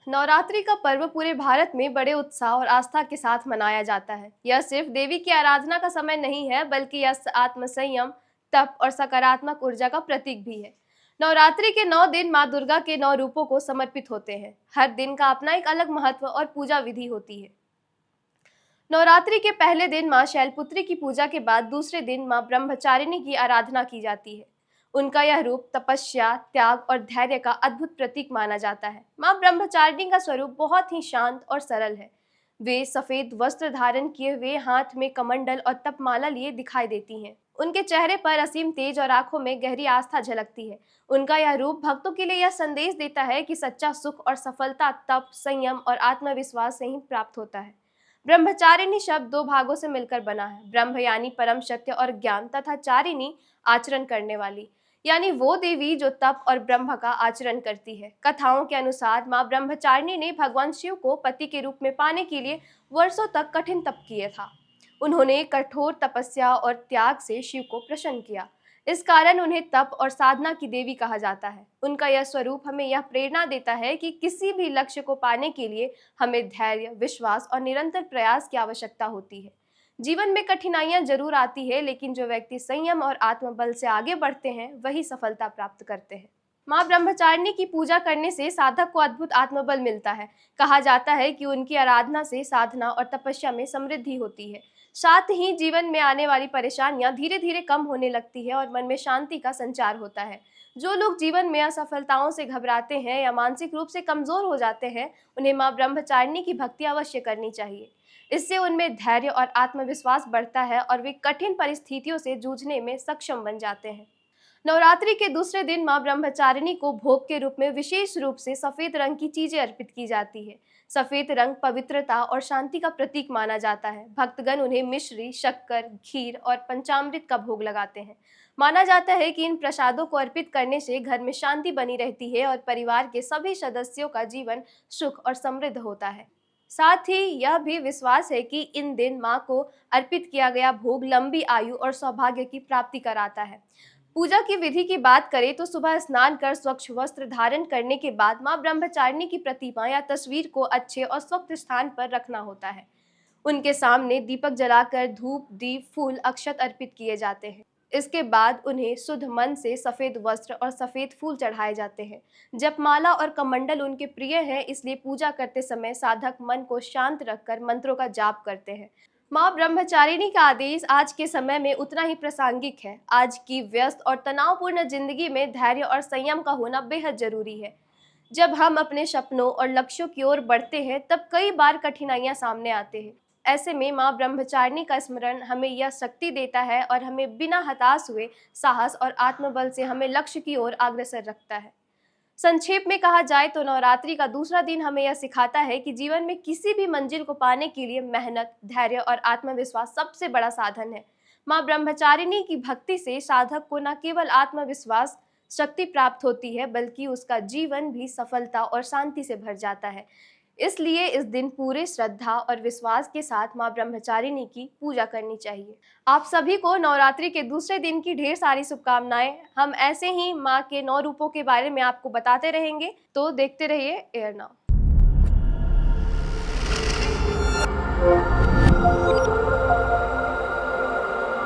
नवरात्रि का पर्व पूरे भारत में बड़े उत्साह और आस्था के साथ मनाया जाता है। यह सिर्फ देवी की आराधना का समय नहीं है, बल्कि यह आत्मसंयम, तप और सकारात्मक ऊर्जा का प्रतीक भी है। नवरात्रि के 9 दिन माँ दुर्गा के 9 रूपों को समर्पित होते हैं। हर दिन का अपना एक अलग महत्व और पूजा विधि होती है। नवरात्रि के पहले दिन माँ शैलपुत्री की पूजा के बाद दूसरे दिन माँ ब्रह्मचारिणी की आराधना की जाती है। उनका यह रूप तपस्या, त्याग और धैर्य का अद्भुत प्रतीक माना जाता है। माँ ब्रह्मचारिणी का स्वरूप बहुत ही शांत और सरल है। वे सफेद वस्त्र धारण किए हुए, हाथ में कमंडल और तपमाला लिए दिखाई देती हैं। उनके चेहरे पर असीम तेज और आंखों में गहरी आस्था झलकती है। उनका यह रूप भक्तों के लिए यह संदेश देता है कि सच्चा सुख और सफलता तप, संयम और आत्मविश्वास से ही प्राप्त होता है। ब्रह्मचारिणी शब्द 2 भागों से मिलकर बना है। ब्रह्म यानी परम सत्य और ज्ञान, तथा चारिणी आचरण करने वाली, यानी वो देवी जो तप और ब्रह्म का आचरण करती है। कथाओं के अनुसार माँ ब्रह्मचारिणी ने भगवान शिव को पति के रूप में पाने के लिए वर्षों तक कठिन तप किया था। उन्होंने कठोर तपस्या और त्याग से शिव को प्रसन्न किया। इस कारण उन्हें तप और साधना की देवी कहा जाता है। उनका यह स्वरूप हमें यह प्रेरणा देता है कि किसी भी लक्ष्य को पाने के लिए हमें धैर्य, विश्वास और निरंतर प्रयास की आवश्यकता होती है। जीवन में कठिनाइयां जरूर आती है, लेकिन जो व्यक्ति संयम और आत्मबल से आगे बढ़ते हैं वही सफलता प्राप्त करते हैं। माँ ब्रह्मचारिणी की पूजा करने से साधक को अद्भुत आत्मबल मिलता है। कहा जाता है कि उनकी आराधना से साधना और तपस्या में समृद्धि होती है। साथ ही जीवन में आने वाली परेशानियां धीरे धीरे कम होने लगती है और मन में शांति का संचार होता है। जो लोग जीवन में असफलताओं से घबराते हैं या मानसिक रूप से कमजोर हो जाते हैं, उन्हें माँ ब्रह्मचारिणी की भक्ति अवश्य करनी चाहिए। इससे उनमें धैर्य और आत्मविश्वास बढ़ता है और वे कठिन परिस्थितियों से जूझने में सक्षम बन जाते हैं। नवरात्रि के दूसरे दिन माँ ब्रह्मचारिणी को भोग के रूप में विशेष रूप से सफेद रंग की चीजें अर्पित की जाती है। सफेद रंग पवित्रता और शांति का प्रतीक माना जाता है। भक्तगण उन्हें मिश्री, शक्कर, खीर और पंचामृत का भोग लगाते हैं। माना जाता है कि इन प्रसादों को अर्पित करने से घर में शांति बनी रहती है और परिवार के सभी सदस्यों का जीवन सुख और समृद्ध होता है। साथ ही यह भी विश्वास है कि इन दिन माँ को अर्पित किया गया भोग लंबी आयु और सौभाग्य की प्राप्ति कराता है। पूजा की विधि की बात करें तो सुबह स्नान कर स्वच्छ वस्त्र धारण करने के बाद माँ ब्रह्मचारिणी की प्रतिमा या तस्वीर को अच्छे और स्वच्छ स्थान पर रखना होता है। उनके सामने दीपक जलाकर धूप, दीप, फूल, अक्षत अर्पित किए जाते हैं। इसके बाद उन्हें शुद्ध मन से सफेद वस्त्र और सफेद फूल चढ़ाए जाते हैं। जपमाला और कमंडल उनके प्रिय हैं, इसलिए पूजा करते समय साधक मन को शांत रखकर मंत्रों का जाप करते हैं। माँ ब्रह्मचारिणी का आदेश आज के समय में उतना ही प्रासंगिक है। आज की व्यस्त और तनावपूर्ण जिंदगी में धैर्य और संयम का होना बेहद जरूरी है। जब हम अपने सपनों और लक्ष्यों की ओर बढ़ते हैं, तब कई बार कठिनाइयां सामने आते हैं। ऐसे में माँ ब्रह्मचारिणी का स्मरण हमें यह शक्ति देता है और हमें बिना हताश हुए साहस और आत्मबल से हमें लक्ष्य की ओर अग्रसर रखता है। संक्षेप में कहा जाए तो नवरात्रि का दूसरा दिन हमें यह सिखाता है कि जीवन में किसी भी मंजिल को पाने के लिए मेहनत, धैर्य और आत्मविश्वास सबसे बड़ा साधन है। माँ ब्रह्मचारिणी की भक्ति से साधक को न केवल आत्मविश्वास शक्ति प्राप्त होती है, बल्कि उसका जीवन भी सफलता और शांति से भर जाता है। इसलिए इस दिन पूरे श्रद्धा और विश्वास के साथ माँ ब्रह्मचारिणी की पूजा करनी चाहिए। आप सभी को नवरात्रि के दूसरे दिन की ढेर सारी शुभकामनाएं। हम ऐसे ही माँ के 9 रूपों के बारे में आपको बताते रहेंगे, तो देखते रहिए एयर नाउ।